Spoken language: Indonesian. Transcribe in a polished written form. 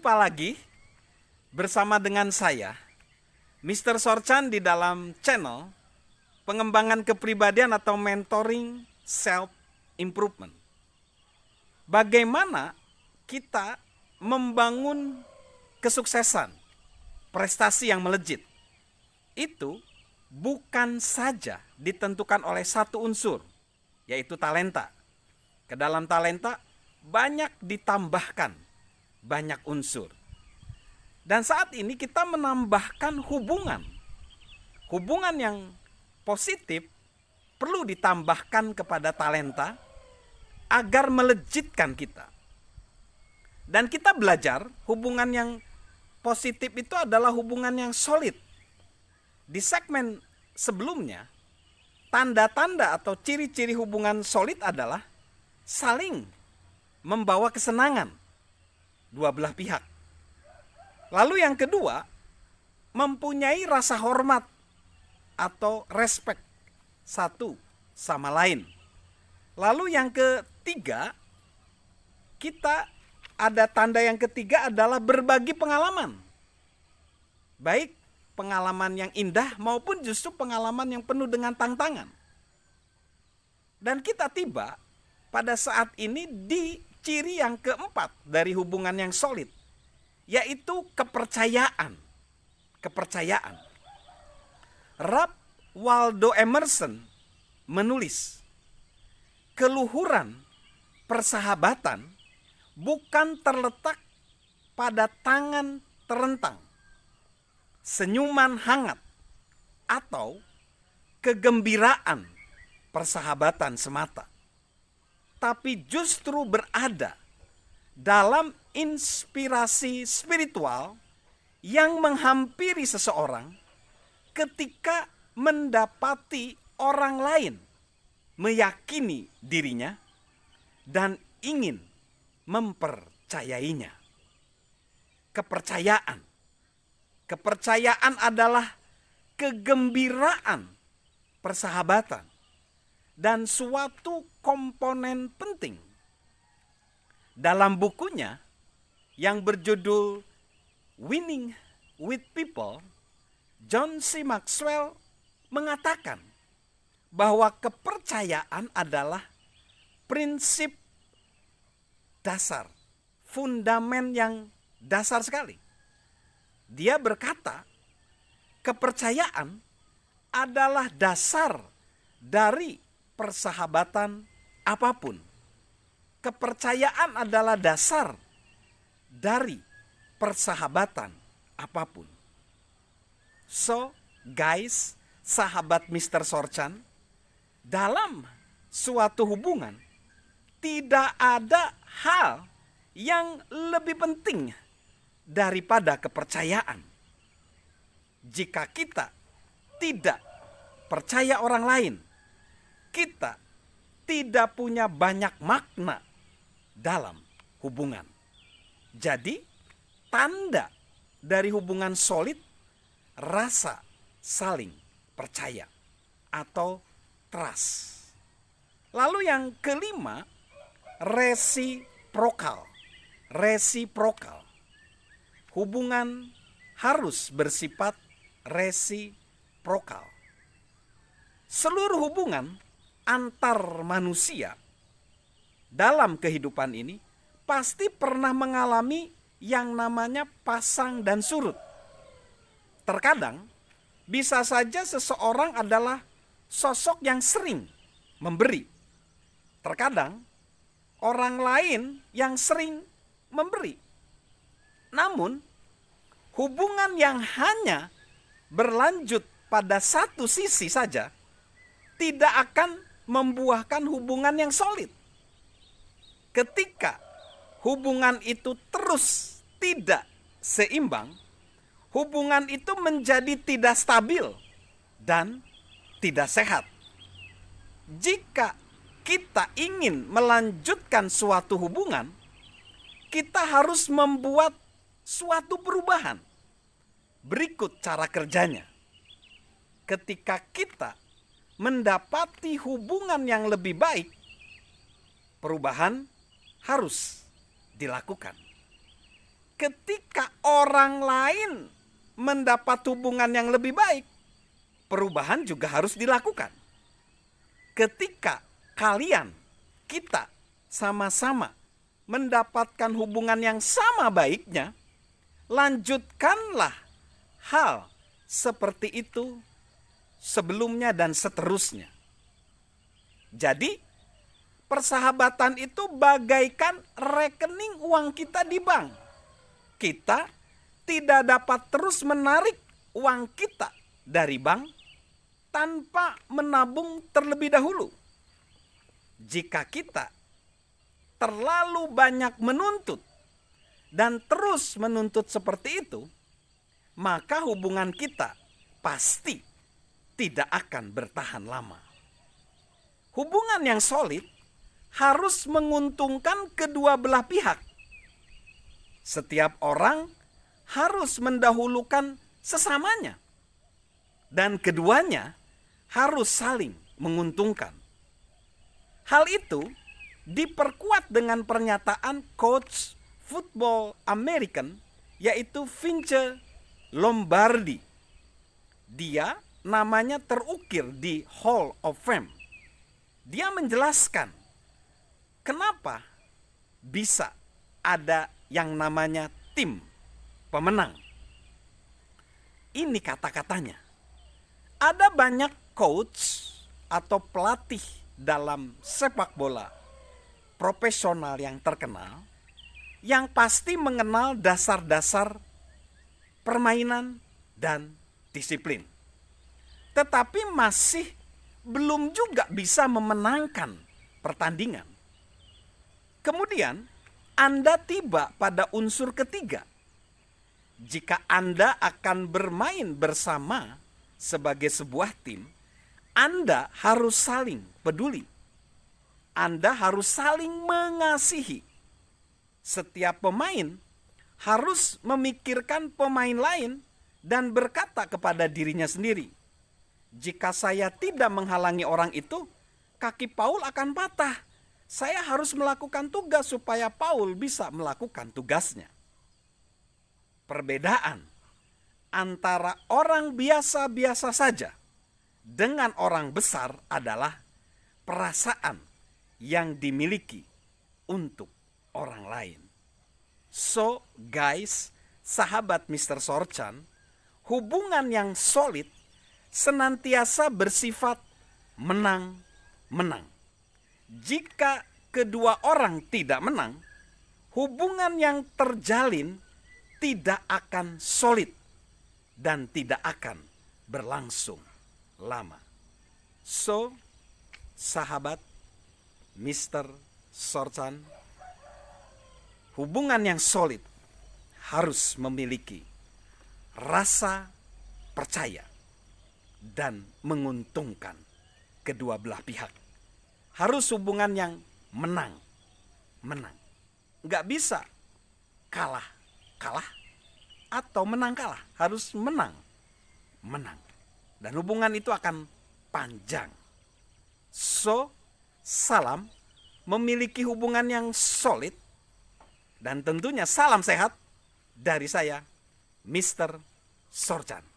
Jumpa lagi bersama dengan saya, Mr. Sorchan, di dalam channel pengembangan kepribadian atau mentoring self improvement. Bagaimana kita membangun kesuksesan, prestasi yang melejit, itu bukan saja ditentukan oleh satu unsur, yaitu talenta. Ke dalam talenta banyak ditambahkan banyak unsur. Dan saat ini kita menambahkan hubungan. Hubungan yang positif perlu ditambahkan kepada talenta agar melejitkan kita. Dan kita belajar hubungan yang positif itu adalah hubungan yang solid. Di segmen sebelumnya, tanda-tanda atau ciri-ciri hubungan solid adalah saling membawa kesenangan dua belah pihak. Lalu yang kedua, mempunyai rasa hormat atau respect satu sama lain. Lalu yang ketiga, kita ada tanda yang ketiga adalah berbagi pengalaman. Baik pengalaman yang indah maupun justru pengalaman yang penuh dengan tantangan. Dan kita tiba pada saat ini di ciri yang keempat dari hubungan yang solid, yaitu kepercayaan. Kepercayaan. Ralph Waldo Emerson menulis, keluhuran persahabatan bukan terletak pada tangan terentang, senyuman hangat, atau kegembiraan persahabatan semata, tapi justru berada dalam inspirasi spiritual yang menghampiri seseorang ketika mendapati orang lain meyakini dirinya dan ingin mempercayainya. Kepercayaan. Kepercayaan adalah kegembiraan persahabatan dan suatu komponen penting. Dalam bukunya yang berjudul Winning with People, John C. Maxwell mengatakan bahwa kepercayaan adalah prinsip dasar, fundamen yang dasar sekali. Dia berkata, kepercayaan adalah dasar dari persahabatan apapun. Kepercayaan adalah dasar dari persahabatan apapun. So, guys, sahabat Mr. Sorchan, dalam suatu hubungan tidak ada hal yang lebih penting daripada kepercayaan. Jika kita tidak percaya orang lain, kita tidak punya banyak makna dalam hubungan. Jadi, tanda dari hubungan solid, rasa saling percaya atau trust. Lalu yang kelima, resiprokal. Resiprokal. Hubungan harus bersifat resiprokal. Seluruh hubungan antar manusia dalam kehidupan ini pasti pernah mengalami yang namanya pasang dan surut. Terkadang bisa saja seseorang adalah sosok yang sering memberi. Terkadang orang lain yang sering memberi. Namun hubungan yang hanya berlanjut pada satu sisi saja tidak akan membuahkan hubungan yang solid. Ketika hubungan itu terus tidak seimbang, hubungan itu menjadi tidak stabil dan tidak sehat. Jika kita ingin melanjutkan suatu hubungan, kita harus membuat suatu perubahan. Berikut cara kerjanya. Ketika kita mendapati hubungan yang lebih baik, perubahan harus dilakukan. ketika orang lain mendapat hubungan yang lebih baik, perubahan juga harus dilakukan. Ketika kalian, kita sama-sama mendapatkan hubungan yang sama baiknya, lanjutkanlah hal seperti itu sebelumnya dan seterusnya. Jadi, persahabatan itu bagaikan rekening uang kita di bank. Kita tidak dapat terus menarik uang kita dari bank tanpa menabung terlebih dahulu. Jika kita terlalu banyak menuntut dan terus menuntut seperti itu, maka hubungan kita pasti tidak akan bertahan lama. Hubungan yang solid harus menguntungkan kedua belah pihak. Setiap orang harus mendahulukan sesamanya, dan keduanya harus saling menguntungkan. Hal itu diperkuat dengan pernyataan coach football American, yaitu Vince Lombardi. Dia namanya terukir di Hall of Fame. Dia menjelaskan kenapa bisa ada yang namanya tim pemenang. Ini kata-katanya. Ada banyak coach atau pelatih dalam sepak bola profesional yang terkenal yang pasti mengenal dasar-dasar permainan dan disiplin. Tetapi masih belum juga bisa memenangkan pertandingan. Kemudian Anda tiba pada unsur ketiga. Jika Anda akan bermain bersama sebagai sebuah tim, Anda harus saling peduli. Anda harus saling mengasihi. Setiap pemain harus memikirkan pemain lain dan berkata kepada dirinya sendiri, jika saya tidak menghalangi orang itu, kaki Paul akan patah. Saya harus melakukan tugas supaya Paul bisa melakukan tugasnya. Perbedaan antara orang biasa-biasa saja dengan orang besar adalah perasaan yang dimiliki untuk orang lain. So guys, sahabat Mr. Sorchan, hubungan yang solid senantiasa bersifat menang-menang. Jika kedua orang tidak menang, hubungan yang terjalin tidak akan solid dan tidak akan berlangsung lama. So, sahabat Mr. Sorchan, hubungan yang solid harus memiliki rasa percaya dan menguntungkan kedua belah pihak. Harus hubungan yang menang-menang. Nggak bisa kalah-kalah atau menang kalah. Harus menang-menang. Dan hubungan itu akan panjang. So, salam memiliki hubungan yang solid. Dan tentunya salam sehat dari saya, Mr. Sorchan.